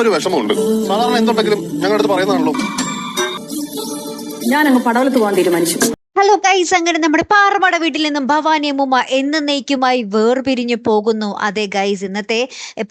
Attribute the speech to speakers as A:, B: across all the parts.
A: ഒരു വിഷമമുണ്ട്. സാധാരണ എന്തുണ്ടെങ്കിലും ഞങ്ങളുടെ അടുത്ത് പറയുന്നതാണല്ലോ.
B: ഞാനങ്ങ് പടവലത്ത് പോകാൻ തീരുമാനിച്ചു.
C: ഹലോ ഗൈസ്, അങ്ങനെ നമ്മുടെ പാറമട വീട്ടിൽ നിന്നും ഭവാനി അമ്മൂമ്മ എന്നേക്കുമായി വേർപിരിഞ്ഞു പോകുന്നു. അതെ ഗൈസ്, ഇന്നത്തെ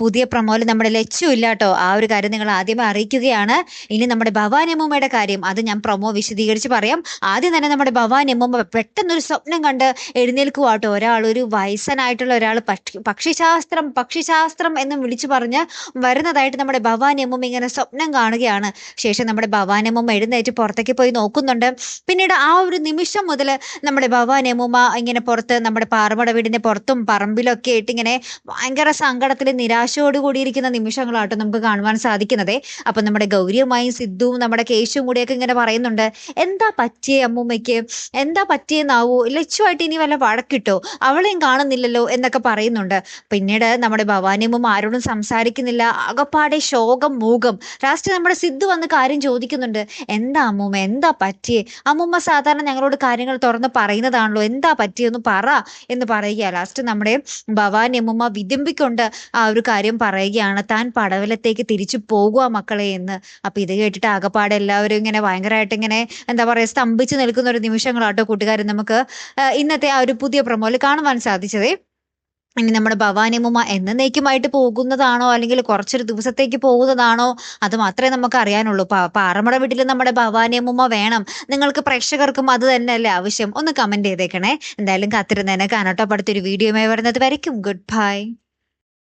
C: പുതിയ പ്രൊമോയിൽ നമ്മുടെ ലച്ചു ഇല്ലാട്ടോ. ആ ഒരു കാര്യം നിങ്ങൾ ആദ്യമേ അറിയിക്കുകയാണ്. ഇനി നമ്മുടെ ഭവാനി അമ്മൂമ്മയുടെ കാര്യം അത് ഞാൻ പ്രൊമോ വിശദീകരിച്ച് പറയാം. ആദ്യം തന്നെ നമ്മുടെ ഭവാനി അമ്മൂമ്മ പെട്ടെന്നൊരു സ്വപ്നം കണ്ട് എഴുന്നേൽക്കുവാട്ടോ. ഒരു വയസ്സനായിട്ടുള്ള ഒരാൾ പക്ഷിശാസ്ത്രം എന്നും വിളിച്ചു പറഞ്ഞ് വരുന്നതായിട്ട് നമ്മുടെ ഭവാനി അമ്മൂമ്മ ഇങ്ങനെ സ്വപ്നം കാണുകയാണ്. ശേഷം നമ്മുടെ ഭവാനി അമ്മൂമ്മ എഴുന്നേറ്റ് പുറത്തേക്ക് പോയി നോക്കുന്നുണ്ട്. പിന്നീട് ആ ഒരു നിമിഷം മുതൽ നമ്മുടെ ഭവാനി അമ്മൂമ്മ ഇങ്ങനെ പുറത്ത് നമ്മുടെ പാറമട വീടിന്റെ പുറത്തും പറമ്പിലൊക്കെ ആയിട്ട് ഇങ്ങനെ ഭയങ്കര സങ്കടത്തിൽ നിരാശയോട് കൂടിയിരിക്കുന്ന നിമിഷങ്ങളാട്ടോ നമുക്ക് കാണുവാൻ സാധിക്കുന്നത്. അപ്പൊ നമ്മുടെ ഗൗരിയുമായും സിദ്ധുവും നമ്മുടെ കേശുവും കൂടിയൊക്കെ ഇങ്ങനെ പറയുന്നുണ്ട്, എന്താ പറ്റിയേ അമ്മൂമ്മയ്ക്ക്, എന്താ പറ്റിയെന്നാവൂ, ലച്ചുവായിട്ട് ഇനി വല്ല വഴക്കിട്ടോ, അവളെയും കാണുന്നില്ലല്ലോ എന്നൊക്കെ പറയുന്നുണ്ട്. പിന്നീട് നമ്മുടെ ഭവാനി അമ്മൂമ്മ ആരോടും സംസാരിക്കുന്നില്ല, അകപ്പാടെ ശോകം മൂകം. ലാസ്റ്റ് നമ്മുടെ സിദ്ധു വന്ന് കാര്യം ചോദിക്കുന്നുണ്ട്, എന്താ അമ്മൂമ്മ, എന്താ പറ്റിയേ, അമ്മൂമ്മ സാധാരണ ഞങ്ങളോട് കാര്യങ്ങൾ തുറന്ന് പറയുന്നതാണല്ലോ, എന്താ പറ്റിയെന്ന് പറ എന്ന് പറയുക. ലാസ്റ്റ് നമ്മുടെ ഭവാനി അമ്മൂമ്മ വിതുമ്പിക്കൊണ്ട് ആ ഒരു കാര്യം പറയുകയാണ്, താൻ പടവലത്തേക്ക് തിരിച്ചു പോകുക മക്കളെ എന്ന്. അപ്പൊ ഇത് കേട്ടിട്ട് ആകപ്പാടെ എല്ലാവരും ഇങ്ങനെ ഭയങ്കരമായിട്ട് ഇങ്ങനെ എന്താ പറയാ സ്തംഭിച്ചു നിൽക്കുന്ന ഒരു നിമിഷങ്ങളാട്ടോ കൂട്ടുകാരൻ നമുക്ക് ഇന്നത്തെ ആ ഒരു പുതിയ പ്രൊമോയിൽ കാണുവാൻ സാധിച്ചത്. ഇനി നമ്മുടെ ഭവാനി അമ്മൂമ്മ എന്നേക്കുമായിട്ട് പോകുന്നതാണോ അല്ലെങ്കിൽ കുറച്ചൊരു ദിവസത്തേക്ക് പോകുന്നതാണോ, അത് മാത്രമേ നമുക്ക് അറിയാനുള്ളൂ. പാറമട വീട്ടിൽ നമ്മുടെ ഭവാനി അമ്മൂമ്മ വേണം. നിങ്ങൾക്ക് പ്രേക്ഷകർക്കും അത് തന്നെയല്ലേ ആവശ്യം? ഒന്ന് കമന്റ് ചെയ്തേക്കണേ. എന്തായാലും കാത്തിരുന്നതിനെ കാണട്ടോ. അടുത്തൊരു വീഡിയോയുമായി വരുന്നത് വരയ്ക്കും ഗുഡ് ബൈ.